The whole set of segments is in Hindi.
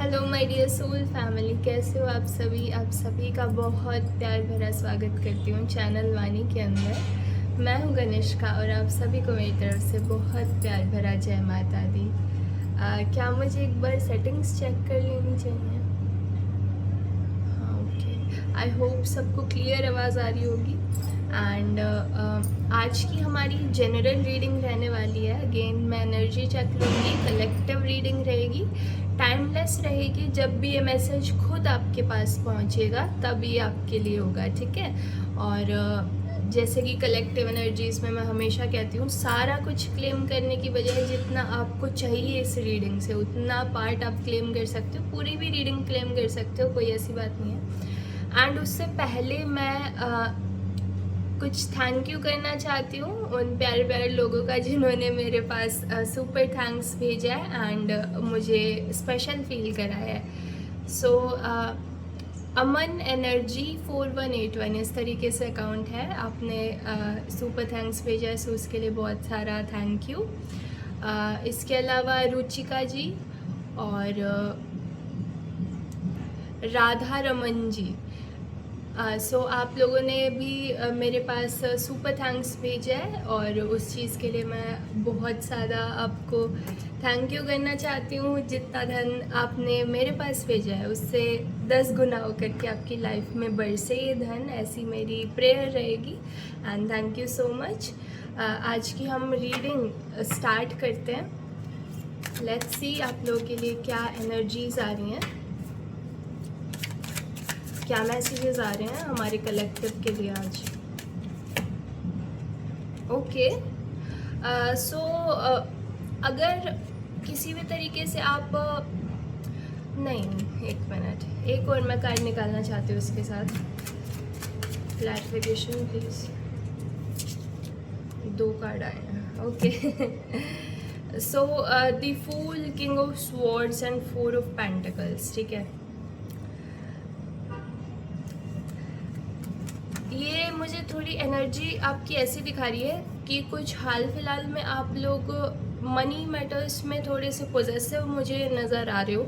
Hello my dear soul family, कैसे हो आप सभी का बहुत प्यार भरा स्वागत करती हूँ चैनल वानी के अंदर। मैं हूँ गनिष्का और आप सभी को मेरी तरफ से बहुत प्यार भरा जय माता दी। क्या मुझे एक बार सेटिंग्स चेक कर लेनी चाहिए? हाँ, ओके। आई होप सबको क्लियर आवाज़ आ रही होगी। एंड आज की हमारी जनरल रीडिंग रहने वाली है। अगेन मैं एनर्जी चेक लूँगी, कलेक्टिव रीडिंग रहेगी, टाइमलेस रहेगी। जब भी ये मैसेज खुद आपके पास पहुँचेगा तब ये आपके लिए होगा, ठीक है। और जैसे कि कलेक्टिव एनर्जीज़ में मैं हमेशा कहती हूँ, सारा कुछ क्लेम करने की बजाय जितना आपको चाहिए इस रीडिंग से उतना पार्ट आप क्लेम कर सकते हो। पूरी भी रीडिंग क्लेम कर सकते हो, कोई ऐसी बात नहीं है। एंड उससे पहले मैं कुछ थैंक यू करना चाहती हूँ उन प्यारे प्यारे लोगों का जिन्होंने मेरे पास सुपर थैंक्स भेजा है एंड मुझे स्पेशल फील कराया है। सो अमन एनर्जी 4181 इस तरीके से अकाउंट है। आपने सुपर थैंक्स भेजा है, सो उसके लिए बहुत सारा थैंक यू। इसके अलावा रुचिका जी और राधा रमन जी, सो आप लोगों ने भी मेरे पास सुपर थैंक्स भेजा है और उस चीज़ के लिए मैं बहुत ज़्यादा आपको थैंक यू करना चाहती हूँ। जितना धन आपने मेरे पास भेजा है उससे 10 गुना होकर के आपकी लाइफ में बरसे ये धन, ऐसी मेरी प्रेयर रहेगी। And thank you so much. आज की हम रीडिंग स्टार्ट करते हैं। लेट्स सी आप लोगों के लिए क्या एनर्जीज आ रही हैं, क्या मैसेजेस आ रहे हैं हमारे कलेक्टिव के लिए आज। ओके, सो अगर किसी भी तरीके से आप नहीं, एक मिनट, एक और मैं कार्ड निकालना चाहती हूँ इसके साथ। Clarification please. 2 कार्ड आए हैं, okay. So the fool, king of swords and 4 of pentacles, ठीक है। ये मुझे थोड़ी एनर्जी आपकी ऐसी दिखा रही है कि कुछ हाल फिलहाल में आप लोग मनी मैटर्स में थोड़े से पोजेसिव मुझे नज़र आ रहे हो,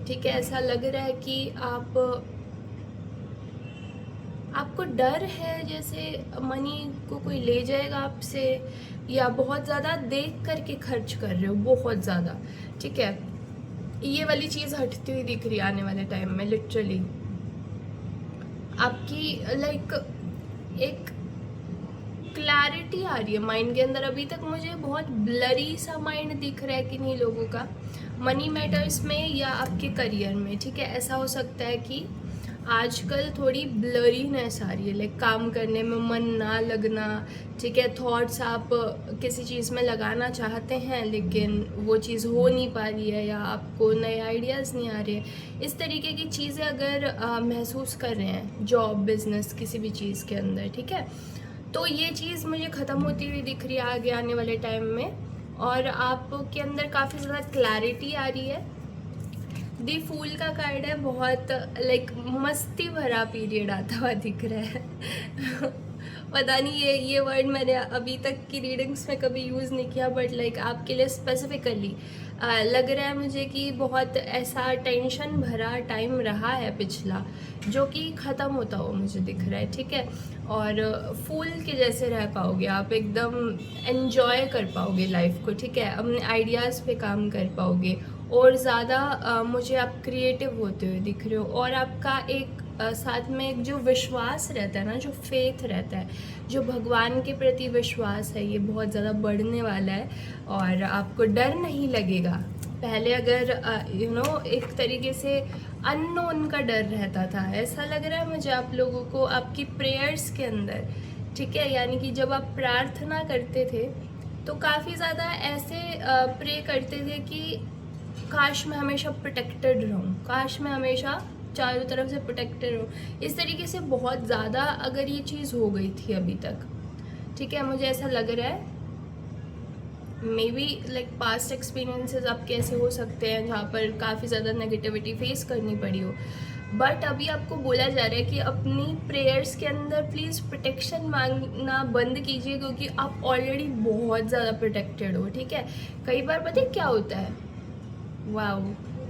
ठीक है। ऐसा लग रहा है कि आपको डर है जैसे मनी को कोई ले जाएगा आपसे, या बहुत ज़्यादा देख करके खर्च कर रहे हो, बहुत ज़्यादा, ठीक है। ये वाली चीज़ हटती हुई दिख रही है आने वाले टाइम में। लिटरली आपकी लाइक एक क्लैरिटी आ रही है माइंड के अंदर। अभी तक मुझे बहुत ब्लरी सा माइंड दिख रहा है कि नहीं लोगों का, मनी मैटर्स में या आपके करियर में, ठीक है। ऐसा हो सकता है कि आजकल थोड़ी ब्लरीनेस आ रही है, लाइक काम करने में मन ना लगना, ठीक है। थॉट्स आप किसी चीज़ में लगाना चाहते हैं लेकिन वो चीज़ हो नहीं पा रही है, या आपको नए आइडियाज़ नहीं आ रहे। इस तरीके की चीज़ें अगर महसूस कर रहे हैं जॉब, बिजनेस, किसी भी चीज़ के अंदर, ठीक है, तो ये चीज़ मुझे ख़त्म होती हुई दिख रही है आगे आने वाले टाइम में। और आपके अंदर काफ़ी ज़्यादा क्लैरिटी आ रही है। दी फूल का कार्ड है, बहुत लाइक मस्ती भरा पीरियड आता हुआ दिख रहा है। पता नहीं ये वर्ड मैंने अभी तक की रीडिंग्स में कभी यूज़ नहीं किया, बट लाइक आपके लिए स्पेसिफिकली लग रहा है मुझे कि बहुत ऐसा टेंशन भरा टाइम रहा है पिछला, जो कि ख़त्म होता हुआ मुझे दिख रहा है, ठीक है। और फूल के जैसे रह पाओगे आप, एकदम एन्जॉय कर पाओगे लाइफ को, ठीक है। अपने आइडियाज़ पे काम कर पाओगे और ज़्यादा मुझे आप क्रिएटिव होते हुए दिख रहे हो। और आपका एक साथ में एक जो विश्वास रहता है ना, जो फेथ रहता है, जो भगवान के प्रति विश्वास है, ये बहुत ज़्यादा बढ़ने वाला है। और आपको डर नहीं लगेगा। पहले अगर एक तरीके से अननोन का डर रहता था, ऐसा लग रहा है मुझे आप लोगों को आपकी प्रेयर्स के अंदर, ठीक है। यानी कि जब आप प्रार्थना करते थे तो काफ़ी ज़्यादा ऐसे प्रे करते थे कि काश मैं हमेशा प्रोटेक्टेड रहूँ, काश मैं हमेशा चारों तरफ से प्रोटेक्टेड रहूँ। इस तरीके से बहुत ज़्यादा अगर ये चीज़ हो गई थी अभी तक, ठीक है, मुझे ऐसा लग रहा है। May be like past experiences आपके ऐसे हो सकते हैं जहाँ पर काफ़ी ज़्यादा नेगेटिविटी फेस करनी पड़ी हो, बट अभी आपको बोला जा रहा है कि अपनी प्रेयर्स के अंदर प्लीज़ प्रोटेक्शन मांगना बंद कीजिए, क्योंकि आप ऑलरेडी बहुत ज़्यादा प्रोटेक्टेड हो, ठीक है। कई बार पता है क्या होता है, वाओ,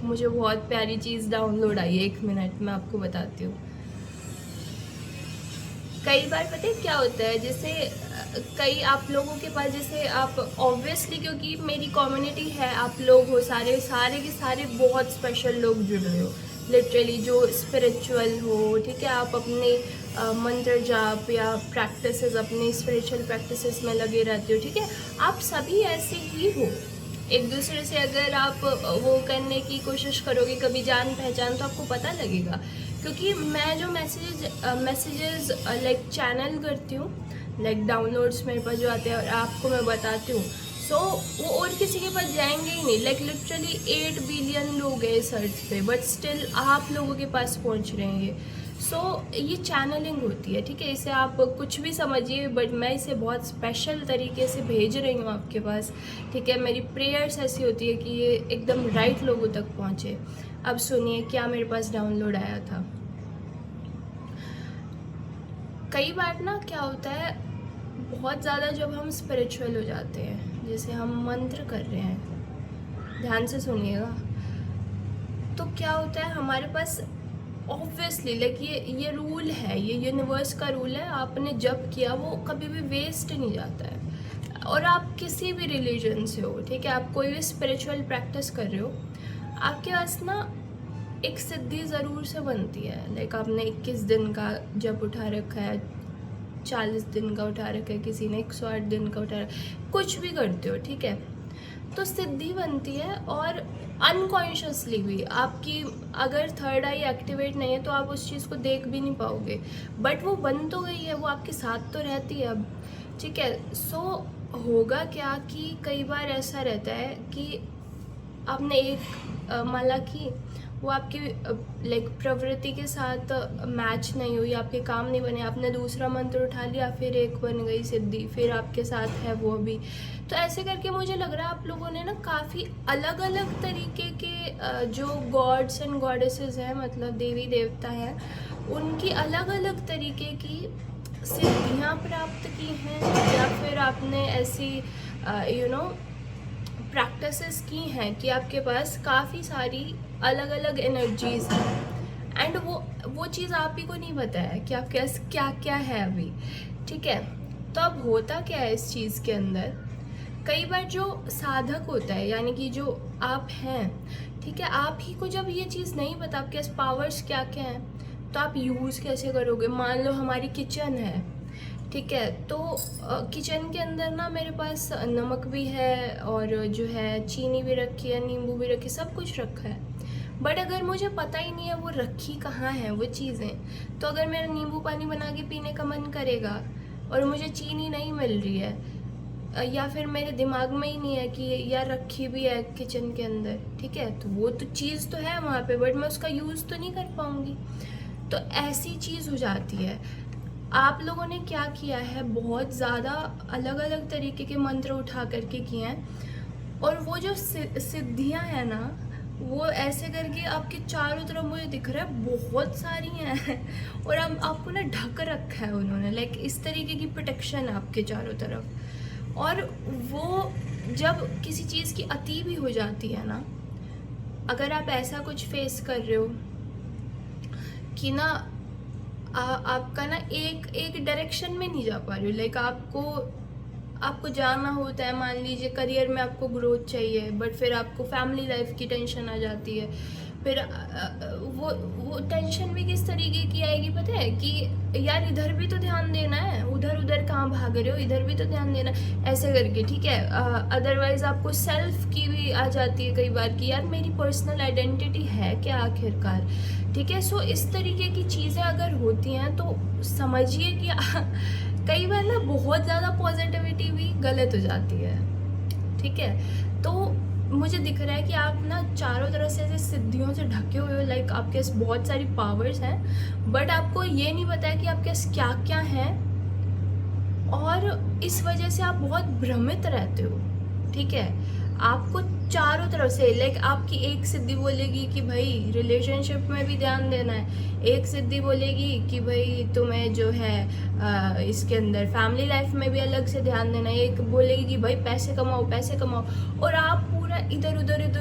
मुझे बहुत प्यारी चीज़ डाउनलोड आई है, 1 मिनट में आपको बताती हूँ। कई बार पता है क्या होता है, जैसे कई आप लोगों के पास, जैसे आप ऑब्वियसली क्योंकि मेरी कम्युनिटी है, आप लोग हो सारे के सारे बहुत स्पेशल लोग जुड़ रहे हो, लिटरली जो स्पिरिचुअल हो, ठीक है, आप अपने मंत्र जाप या प्रैक्टिसेस, अपने स्पिरिचुअल प्रैक्टिसेस में लगे रहते हो, ठीक है, आप सभी ऐसे ही हो। एक दूसरे से अगर आप वो करने की कोशिश करोगे, कभी जान पहचान, तो आपको पता लगेगा। क्योंकि मैं जो मैसेजेस लाइक चैनल करती हूँ, लाइक डाउनलोड्स मेरे पास जो आते हैं और आपको मैं बताती हूँ, सो वो और किसी के पास जाएंगे ही नहीं। लाइक लिटरली 8 बिलियन लोग हैं इस अर्थ पे, बट स्टिल आप लोगों के पास पहुँच रहे हैं। सो ये चैनलिंग होती है, ठीक है, इसे आप कुछ भी समझिए, बट मैं इसे बहुत स्पेशल तरीके से भेज रही हूँ आपके पास, ठीक है। मेरी प्रेयर्स ऐसी होती है कि ये एकदम राइट लोगों तक पहुँचे। अब सुनिए क्या मेरे पास डाउनलोड आया था। कई बार ना क्या होता है, बहुत ज़्यादा जब हम स्पिरिचुअल हो जाते हैं, जैसे हम मंत्र कर रहे हैं, ध्यान से सुनिएगा, तो क्या होता है हमारे पास ऑब्वियसली लाइक ये रूल है, ये यूनिवर्स का रूल है, आपने जब किया वो कभी भी वेस्ट नहीं जाता है। और आप किसी भी रिलीजन से हो, ठीक है, आप कोई भी स्पिरिचुअल प्रैक्टिस कर रहे हो, आपके पास ना एक सिद्धि ज़रूर से बनती है। लाइक आपने 21 दिन का जब उठा रखा है, 40 दिन का उठा रखा है, किसी ने 108 दिन का उठा रखा है, कुछ भी करते हो, ठीक है, तो सिद्धि बनती है। और अनकॉन्शियसली भी आपकी अगर थर्ड आई एक्टिवेट नहीं है तो आप उस चीज़ को देख भी नहीं पाओगे, बट वो बन तो गई है, वो आपके साथ तो रहती है अब, ठीक है। सो होगा क्या कि कई बार ऐसा रहता है कि आपने एक माला की, वो आपकी लाइक प्रवृत्ति के साथ मैच नहीं हुई, आपके काम नहीं बने, आपने दूसरा मंत्र उठा लिया, फिर एक बन गई सिद्धि, फिर आपके साथ है वो भी। तो ऐसे करके मुझे लग रहा है आप लोगों ने ना काफ़ी अलग अलग तरीके के जो गॉड्स एंड गॉडेसेस हैं, मतलब देवी देवता हैं, उनकी अलग अलग तरीके की सिद्धियाँ प्राप्त की हैं, या फिर आपने ऐसी प्रैक्टिसेस की हैं कि आपके पास काफ़ी सारी अलग अलग एनर्जीज हैं, एंड वो चीज़ आप ही को नहीं पता है कि आपके पास क्या क्या है अभी, ठीक है। तो अब होता क्या है इस चीज़ के अंदर, कई बार जो साधक होता है, यानी कि जो आप हैं, ठीक है, आप ही को जब ये चीज़ नहीं पता आपके पास पावर्स क्या क्या हैं, तो आप यूज़ कैसे करोगे। मान लो हमारी किचन है, ठीक है, तो किचन के अंदर ना मेरे पास नमक भी है, और जो है चीनी भी रखी है, नींबू भी रखी, सब कुछ रखा है, बट अगर मुझे पता ही नहीं है वो रखी कहाँ है वो चीज़ें, तो अगर मेरा नींबू पानी बना के पीने का मन करेगा और मुझे चीनी नहीं मिल रही है, या फिर मेरे दिमाग में ही नहीं है कि यार रखी भी है किचन के अंदर, ठीक है, तो वो तो चीज़ तो है वहाँ पे, बट मैं उसका यूज़ तो नहीं कर पाऊँगी। तो ऐसी चीज़ हो जाती है। आप लोगों ने क्या किया है, बहुत ज़्यादा अलग अलग तरीके के मंत्र उठा करके किए हैं, और वो जो सिद्धियाँ हैं ना, वो ऐसे करके आपके चारों तरफ मुझे दिख रहा है बहुत सारी हैं, और आपको ना ढक रखा है उन्होंने, लाइक इस तरीके की प्रोटेक्शन है आपके चारों तरफ। और वो जब किसी चीज़ की अति भी हो जाती है ना, अगर आप ऐसा कुछ फेस कर रहे हो कि ना आपका ना एक डायरेक्शन में नहीं जा पा रही हो, लाइक आपको जाना होता है, मान लीजिए करियर में आपको ग्रोथ चाहिए, बट फिर आपको फैमिली लाइफ की टेंशन आ जाती है, फिर वो टेंशन भी किस तरीके की आएगी पता है, कि यार इधर भी तो ध्यान देना है, उधर कहाँ भाग रहे हो, इधर भी तो ध्यान देना है, ऐसे करके, ठीक है। अदरवाइज आपको सेल्फ की भी आ जाती है कई बार कि यार मेरी पर्सनल आइडेंटिटी है क्या आखिरकार, ठीक है। सो इस तरीके की चीज़ें अगर होती हैं तो समझिए कि कई बार ना बहुत ज़्यादा पॉजिटिविटी भी गलत हो जाती है, ठीक है। तो मुझे दिख रहा है कि आप ना चारों तरफ से ऐसे सिद्धियों से ढके हुए हो, लाइक आपके पास बहुत सारी पावर्स हैं, बट आपको ये नहीं पता है कि आपके पास क्या क्या है, और इस वजह से आप बहुत भ्रमित रहते हो, ठीक है। आपको चारों तरफ से लाइक आपकी एक सिद्धि बोलेगी कि भाई रिलेशनशिप में भी ध्यान देना है, एक सिद्धि बोलेगी कि भाई तुम्हें जो है इसके अंदर फैमिली लाइफ में भी अलग से ध्यान देना है, एक बोलेगी कि भाई पैसे कमाओ, और आप पूरा इधर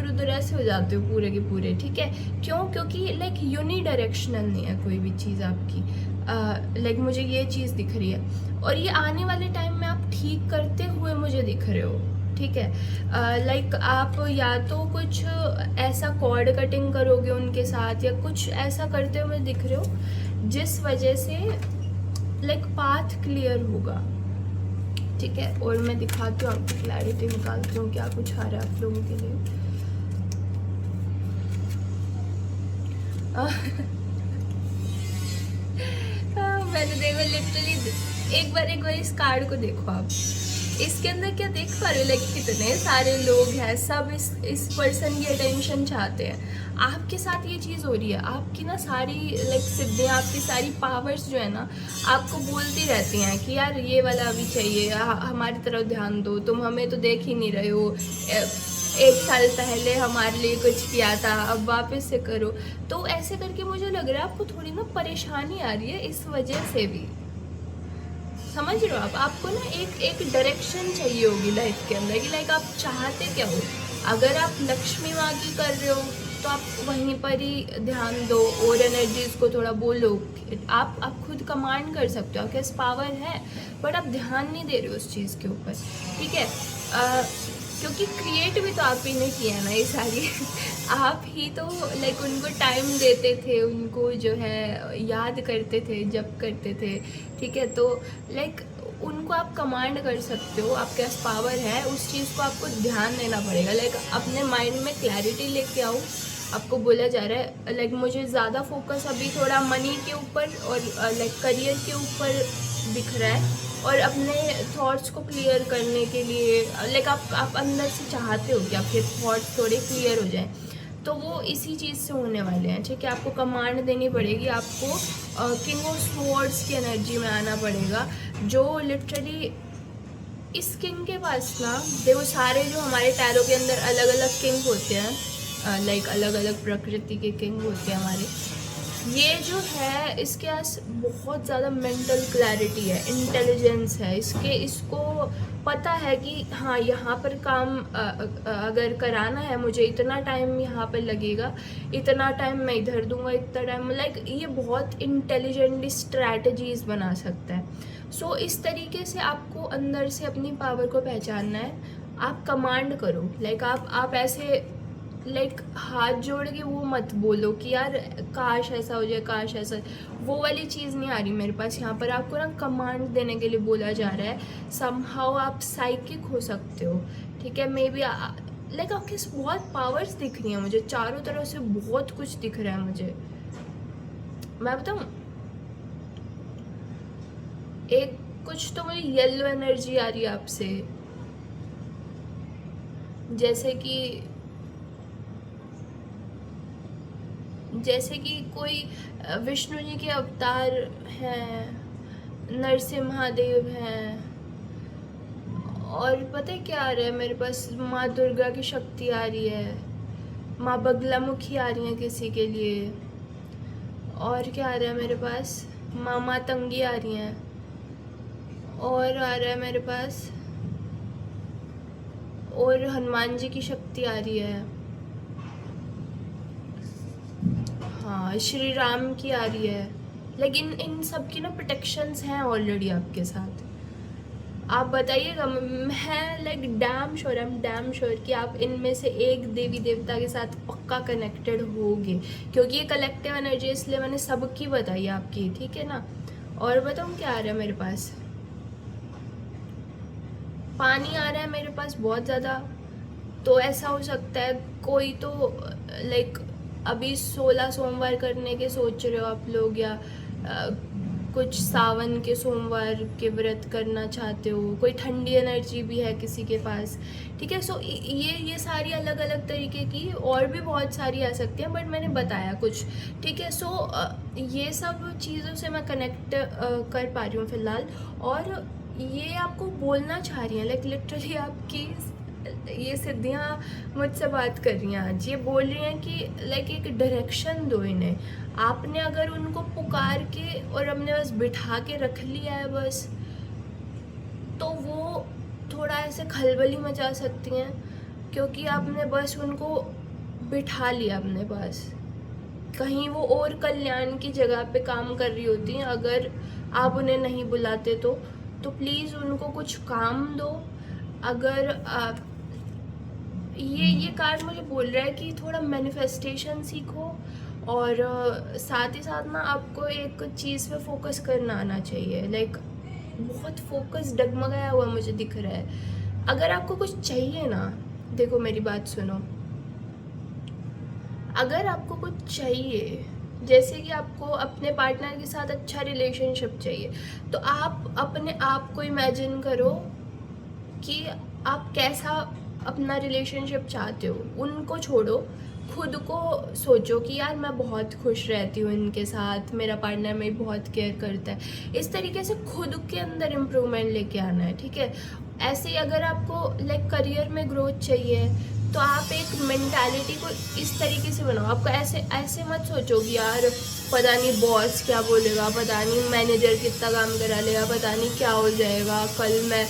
उधर ऐसे हो जाते हो पूरे के पूरे, ठीक है। क्यों? क्योंकि लाइक यूनिडायरेक्शनल नहीं है कोई भी चीज़ आपकी। लाइक मुझे ये चीज़ दिख रही है और ये आने वाले टाइम में आप ठीक करते हुए मुझे दिख रहे हो, ठीक है। लाइक आप या तो कुछ ऐसा कॉर्ड कटिंग करोगे उनके साथ या कुछ ऐसा करते हुए दिख रहे हो जिस वजह से लाइक पाथ क्लियर होगा, ठीक है। और मैं दिखाती हूँ आपको, क्लैरिटी निकालती हूँ क्या कुछ आ रहा है आप लोगों के लिए। मैंने देखो लिटरली एक बार इस कार्ड को देखो आप, इसके अंदर क्या देख पा रहे हो, लाइक कितने सारे लोग हैं, सब इस पर्सन की अटेंशन चाहते हैं। आपके साथ ये चीज़ हो रही है, आपकी ना सारी लाइक सिद्धियाँ, आपकी सारी पावर्स जो है ना आपको बोलती रहती हैं कि यार ये वाला अभी चाहिए, हमारी तरफ ध्यान दो, तुम हमें तो देख ही नहीं रहे हो, एक साल पहले हमारे लिए कुछ किया था, अब वापस से करो। तो ऐसे करके मुझे लग रहा है आपको थोड़ी ना परेशानी आ रही है इस वजह से भी, समझ रहे हो आप। आपको ना एक डायरेक्शन चाहिए होगी लाइफ के अंदर कि लाइक आप चाहते क्या हो। अगर आप लक्ष्मी माँ की कर रहे हो तो आप वहीं पर ही ध्यान दो और एनर्जीज को थोड़ा बोलो। आप खुद कमांड कर सकते हो, आपके पास पावर है, बट आप ध्यान नहीं दे रहे हो उस चीज़ के ऊपर, ठीक है। क्योंकि क्रिएट भी तो आप ही ने किया है ना ये सारी आप ही तो लाइक उनको टाइम देते थे, उनको जो है याद करते थे, जब करते थे, ठीक है। तो लाइक उनको आप कमांड कर सकते हो, आपके पास पावर है, उस चीज़ को आपको ध्यान देना पड़ेगा। लाइक अपने माइंड में क्लैरिटी लेके आओ। आपको बोला जा रहा है लाइक मुझे ज़्यादा फोकस अभी थोड़ा मनी के ऊपर और लाइक करियर के ऊपर दिख रहा है, और अपने थॉट्स को क्लियर करने के लिए लाइक आप अंदर से चाहते हो कि आपके थॉट्स थोड़े क्लियर हो जाएं, तो वो इसी चीज़ से होने वाले हैं, ठीक है। आपको कमांड देनी पड़ेगी, आपको किंग ऑफ स्वॉर्ड्स की एनर्जी में आना पड़ेगा, जो लिटरली इस किंग के पास ना देखो, सारे जो हमारे टैरो के अंदर अलग अलग किंग होते हैं, लाइक अलग अलग प्रकृति के किंग होते हैं हमारे, ये जो है इसके पास बहुत ज़्यादा मेंटल क्लैरिटी है, इंटेलिजेंस है, इसको पता है कि हाँ यहाँ पर काम अगर कराना है मुझे, इतना टाइम यहाँ पर लगेगा, इतना टाइम मैं इधर दूंगा, इतना टाइम, लाइक ये बहुत इंटेलिजेंटली स्ट्रैटेजीज बना सकता है। सो इस तरीके से आपको अंदर से अपनी पावर को पहचानना है। आप कमांड करो, लाइक आप ऐसे लाइक हाथ जोड़ के वो मत बोलो कि यार काश ऐसा हो जाए, काश ऐसा, वो वाली चीज़ नहीं आ रही मेरे पास। यहाँ पर आपको ना कमांड देने के लिए बोला जा रहा है। समहाउ आप साइकिक हो सकते हो, ठीक है। मे बी लाइक आपके बहुत पावर्स दिख रही हैं मुझे, चारों तरफ से बहुत कुछ दिख रहा है मुझे। मैं बताऊँ, एक कुछ तो मुझे येलो एनर्जी आ रही है आपसे, जैसे कि कोई विष्णु जी के अवतार हैं, नरसिम्हादेव हैं, और पता है क्या आ रहा है मेरे पास, माँ दुर्गा की शक्ति आ रही है, माँ बगलामुखी आ रही है किसी के लिए, और क्या आ रहा है मेरे पास, माँ मातंगी आ रही हैं, और आ रहा है मेरे पास, और हनुमान जी की शक्ति आ रही है, हाँ श्री राम की आ रही है। लेकिन इन सब की ना प्रोटेक्शंस हैं ऑलरेडी आपके साथ। आप बताइएगा, मैं लाइक डैम श्योर कि आप इनमें से एक देवी देवता के साथ पक्का कनेक्टेड होगे, क्योंकि ये कलेक्टिव एनर्जी, इसलिए मैंने सबकी बताई आपकी, ठीक है ना। और बताऊँ क्या आ रहा है मेरे पास, पानी आ रहा है मेरे पास बहुत ज़्यादा। तो ऐसा हो सकता है कोई तो लाइक अभी 16 सोमवार करने के सोच रहे हो आप लोग, या कुछ सावन के सोमवार के व्रत करना चाहते हो, कोई ठंडी एनर्जी भी है किसी के पास, ठीक है। सो ये सारी अलग अलग तरीके की और भी बहुत सारी आ सकती हैं, बट मैंने बताया कुछ, ठीक है। सो ये सब चीज़ों से मैं कनेक्ट कर पा रही हूँ फ़िलहाल, और ये आपको बोलना चाह रही हैं, लाइक लिटरली आपकी ये सिद्धियाँ मुझसे बात कर रही हैं आज। ये बोल रही हैं कि लाइक एक डायरेक्शन दो इन्हें। आपने अगर उनको पुकार के और अपने बस बिठा के रख लिया है बस, तो वो थोड़ा ऐसे खलबली मचा सकती हैं, क्योंकि आपने बस उनको बिठा लिया अपने पास। कहीं वो और कल्याण की जगह पे काम कर रही होती हैं, अगर आप उन्हें नहीं बुलाते तो प्लीज़ उनको कुछ काम दो। अगर ये कार्ड मुझे बोल रहा है कि थोड़ा मैनिफेस्टेशन सीखो, और साथ ही साथ ना आपको एक चीज़ पे फोकस करना आना चाहिए। लाइक बहुत फोकस डगमगाया हुआ मुझे दिख रहा है। अगर आपको कुछ चाहिए ना, देखो मेरी बात सुनो, अगर आपको कुछ चाहिए, जैसे कि आपको अपने पार्टनर के साथ अच्छा रिलेशनशिप चाहिए, तो आप अपने आप को इमेजिन करो कि आप कैसा अपना रिलेशनशिप चाहते हो। उनको छोड़ो, खुद को सोचो कि यार मैं बहुत खुश रहती हूँ इनके साथ, मेरा पार्टनर मेरी बहुत केयर करता है। इस तरीके से खुद के अंदर इम्प्रूवमेंट लेके आना है, ठीक है। ऐसे ही अगर आपको लाइक करियर में ग्रोथ चाहिए, तो आप एक मेंटालिटी को इस तरीके से बनाओ। आपको ऐसे मत सोचो कि यार पता नहीं बॉस क्या बोलेगा, पता नहीं मैनेजर कितना काम करा लेगा, पता नहीं क्या हो जाएगा, कल मैं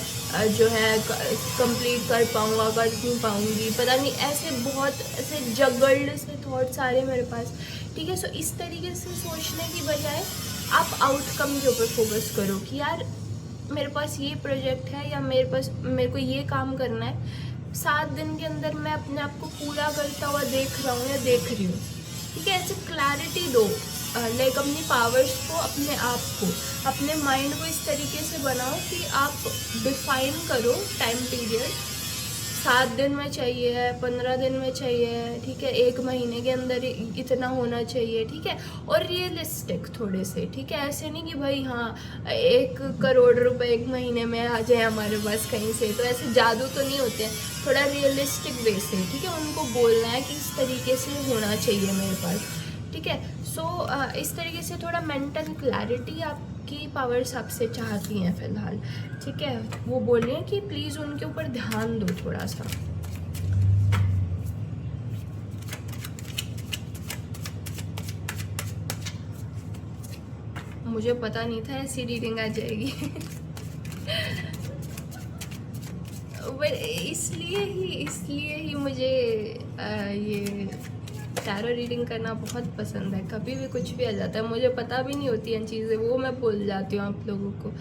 जो है कंप्लीट कर पाऊँगा, कर नहीं पाऊँगी, पता नहीं। ऐसे बहुत ऐसे जगल्ड से थॉट्स आ रहे हैं मेरे पास, ठीक है। सो इस तरीके से सोचने की बजाय आप आउटकम के ऊपर फोकस करो कि यार मेरे पास ये प्रोजेक्ट है, या मेरे को ये काम करना है, 7 दिन के अंदर मैं अपने आप को पूरा करता हुआ देख रहा हूँ या देख रही हूँ, ठीक है। ऐसे क्लैरिटी दो, लाइक अपनी पावर्स को, अपने आप को, अपने माइंड को इस तरीके से बनाओ कि आप डिफाइन करो टाइम पीरियड। 7 दिन में चाहिए, 15 दिन में चाहिए, ठीक है, 1 महीने के अंदर इतना होना चाहिए, ठीक है। और रियलिस्टिक थोड़े से, ठीक है। ऐसे नहीं कि भाई हाँ 1 करोड़ रुपए 1 महीने में आ जाए हमारे पास कहीं से, तो ऐसे जादू तो नहीं होते हैं। थोड़ा रियलिस्टिक वे से, ठीक है, उनको बोलना है कि इस तरीके से होना चाहिए मेरे पास, ठीक है। सो इस तरीके से थोड़ा मेंटल क्लैरिटी आपकी पावर्स आपसे चाहती हैं फ़िलहाल, ठीक है। वो बोल रही हैं कि प्लीज़ उनके ऊपर ध्यान दो थोड़ा सा। मुझे पता नहीं था ऐसी रीडिंग आ जाएगी बट इसलिए ही मुझे ये टैरो रीडिंग करना बहुत पसंद है। कभी भी कुछ भी आ जाता है, मुझे पता भी नहीं होती हैं चीज़ें, वो मैं बोल जाती हूँ आप लोगों को।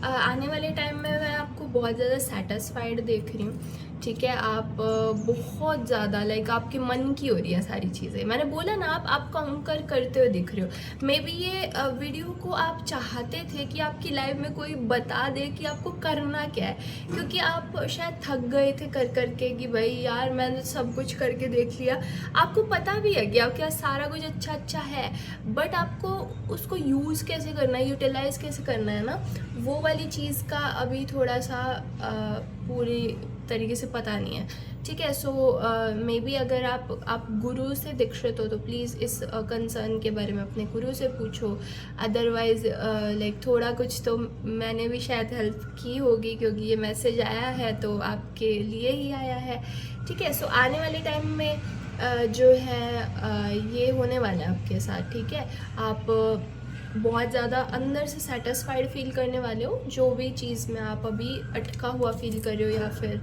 आने वाले टाइम में मैं आपको बहुत ज़्यादा सेटिस्फाइड देख रही हूँ, ठीक है। आप बहुत ज़्यादा लाइक आपके मन की हो रही है सारी चीज़ें। मैंने बोला ना, आप काउंटर करते हुए दिख रहे हो। मे बी ये वीडियो को आप चाहते थे कि आपकी लाइफ में कोई बता दे कि आपको करना क्या है, क्योंकि आप शायद थक गए थे कर करके कि भाई यार मैंने सब कुछ करके देख लिया। आपको पता भी है कि आपके पास सारा कुछ अच्छा है, बट आपको उसको यूज़ कैसे करना है, यूटिलाइज़ कैसे करना है ना, वो वाली चीज़ का अभी थोड़ा सा पूरी तरीके से पता नहीं है, ठीक है। सो मे बी अगर आप गुरु से दीक्षित हो तो प्लीज़ इस कंसर्न के बारे में अपने गुरु से पूछो। अदरवाइज़ लाइक थोड़ा कुछ तो मैंने भी शायद हेल्प की होगी, क्योंकि ये मैसेज आया है तो आपके लिए ही आया है, ठीक है। सो आने वाले टाइम में जो है ये होने वाला है आपके साथ, ठीक है। आप बहुत ज़्यादा अंदर से सेटिस्फाइड फील करने वाले हो जो भी चीज़ में आप अभी अटका हुआ फील कर रहे हो, या फिर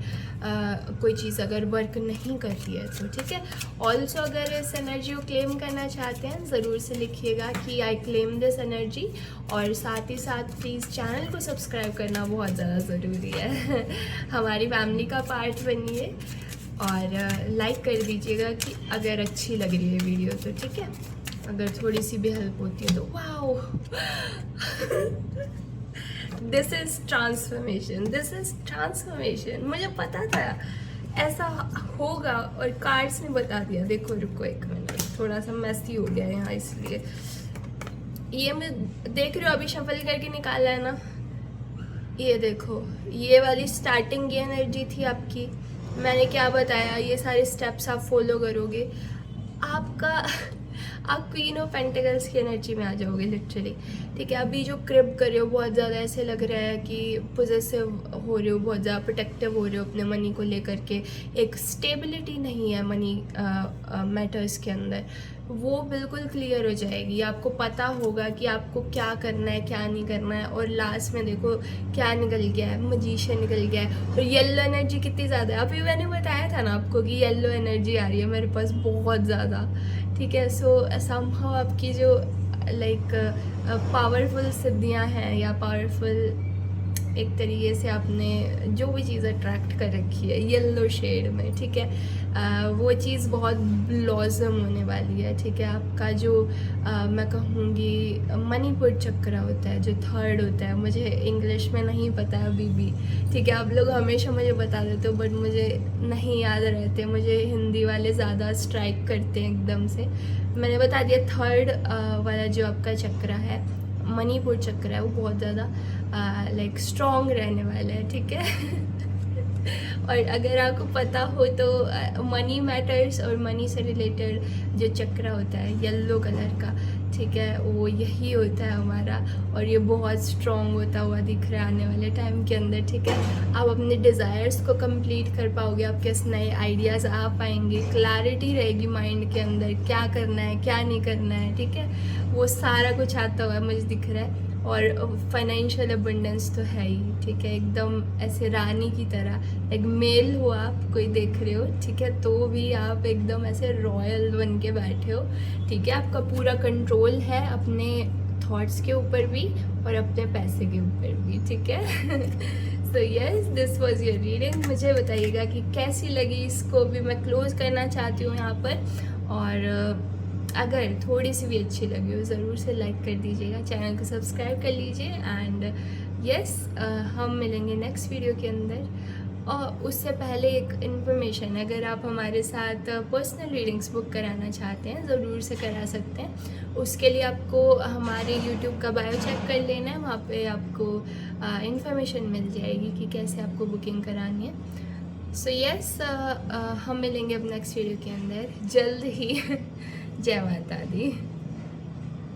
कोई चीज़ अगर वर्क नहीं करती है तो, ठीक है। ऑल्सो अगर इस एनर्जी को क्लेम करना चाहते हैं ज़रूर से लिखिएगा कि आई क्लेम दिस एनर्जी, और साथ ही साथ प्लीज़ चैनल को सब्सक्राइब करना बहुत ज़्यादा ज़रूरी है हमारी फैमिली का पार्ट बनिए, और लाइक कर दीजिएगा कि अगर अच्छी लग रही है वीडियो तो, ठीक है। अगर थोड़ी सी भी हेल्प होती है तो वाओ दिस इज़ ट्रांसफॉर्मेशन। मुझे पता था ऐसा होगा और कार्ड्स ने बता दिया। देखो रुको 1 मिनट, थोड़ा सा मैसी हो गया यहाँ, इसलिए ये मैं देख रही हूँ अभी शफल करके निकाला है ना, ये देखो ये वाली स्टार्टिंग की एनर्जी थी आपकी। मैंने क्या बताया, ये सारे स्टेप्स आप फॉलो करोगे, आप क्वीन ऑफ पेंटिकल्स की एनर्जी में आ जाओगे लिटरली। ठीक है, अभी जो क्रिप कर रहे हो बहुत ज़्यादा ऐसे लग रहा है कि पोजेसिव हो रहे हो, बहुत ज़्यादा प्रोटेक्टिव हो रहे हो अपने मनी को लेकर के, एक स्टेबिलिटी नहीं है मनी मैटर्स के अंदर, वो बिल्कुल क्लियर हो जाएगी। आपको पता होगा कि आपको क्या करना है क्या नहीं करना है। और लास्ट में देखो क्या निकल गया है, मैजिशियन निकल गया है। और येलो एनर्जी कितनी ज़्यादा है, अभी मैंने बताया था ना आपको कि येलो एनर्जी आ रही है मेरे पास बहुत ज़्यादा। ठीक है, सो समहाउ आपकी जो लाइक पावरफुल सिद्धियाँ हैं या पावरफुल एक तरीके से आपने जो भी चीज़ अट्रैक्ट कर रखी है येलो शेड में, ठीक है, वो चीज़ बहुत ब्लॉसम होने वाली है। ठीक है, आपका जो मैं कहूँगी मणिपुर चक्र होता है जो थर्ड होता है, मुझे इंग्लिश में नहीं पता है अभी भी। ठीक है, आप लोग हमेशा मुझे बता देते हो बट मुझे नहीं याद रहते, मुझे हिंदी वाले ज़्यादा स्ट्राइक करते हैं एकदम से। मैंने बता दिया थर्ड वाला जो आपका चक्र है मणिपुर चक्र है, वो बहुत ज़्यादा लाइक स्ट्रॉन्ग रहने वाला है। ठीक है और अगर आपको पता हो तो मनी मैटर्स और मनी से रिलेटेड जो चक्र होता है येलो कलर का, ठीक है, वो यही होता है हमारा। और ये बहुत स्ट्रॉन्ग होता हुआ दिख रहा है आने वाले टाइम के अंदर। ठीक है, आप अपने डिज़ायर्स को कंप्लीट कर पाओगे, आपके नए आइडियाज़ आ पाएंगे, क्लैरिटी रहेगी माइंड के अंदर क्या करना है क्या नहीं करना है। ठीक है, वो सारा कुछ आता हुआ मुझे दिख रहा है। और फाइनेंशियल अबंडेंस तो है ही। ठीक है, एकदम ऐसे रानी की तरह, एक मेल हो आप कोई देख रहे हो, ठीक है, तो भी आप एकदम ऐसे रॉयल बन के बैठे हो। ठीक है, आपका पूरा कंट्रोल है अपने थॉट्स के ऊपर भी और अपने पैसे के ऊपर भी। ठीक है so yes, this was your reading. मुझे बताइएगा कि कैसी लगी, इसको भी मैं क्लोज करना चाहती हूँ यहाँ पर। और अगर थोड़ी सी भी अच्छी लगी हो ज़रूर से लाइक कर दीजिएगा, चैनल को सब्सक्राइब कर लीजिए। एंड यस, हम मिलेंगे नेक्स्ट वीडियो के अंदर। और उससे पहले एक इन्फॉर्मेशन, अगर आप हमारे साथ पर्सनल रीडिंग्स बुक कराना चाहते हैं ज़रूर से करा सकते हैं। उसके लिए आपको हमारे यूट्यूब का बायो चेक कर लेना है, वहाँ पे आपको इन्फॉर्मेशन मिल जाएगी कि कैसे आपको बुकिंग करानी है। सो यस, हम मिलेंगे अब नेक्स्ट वीडियो के अंदर जल्द ही जय माता दी।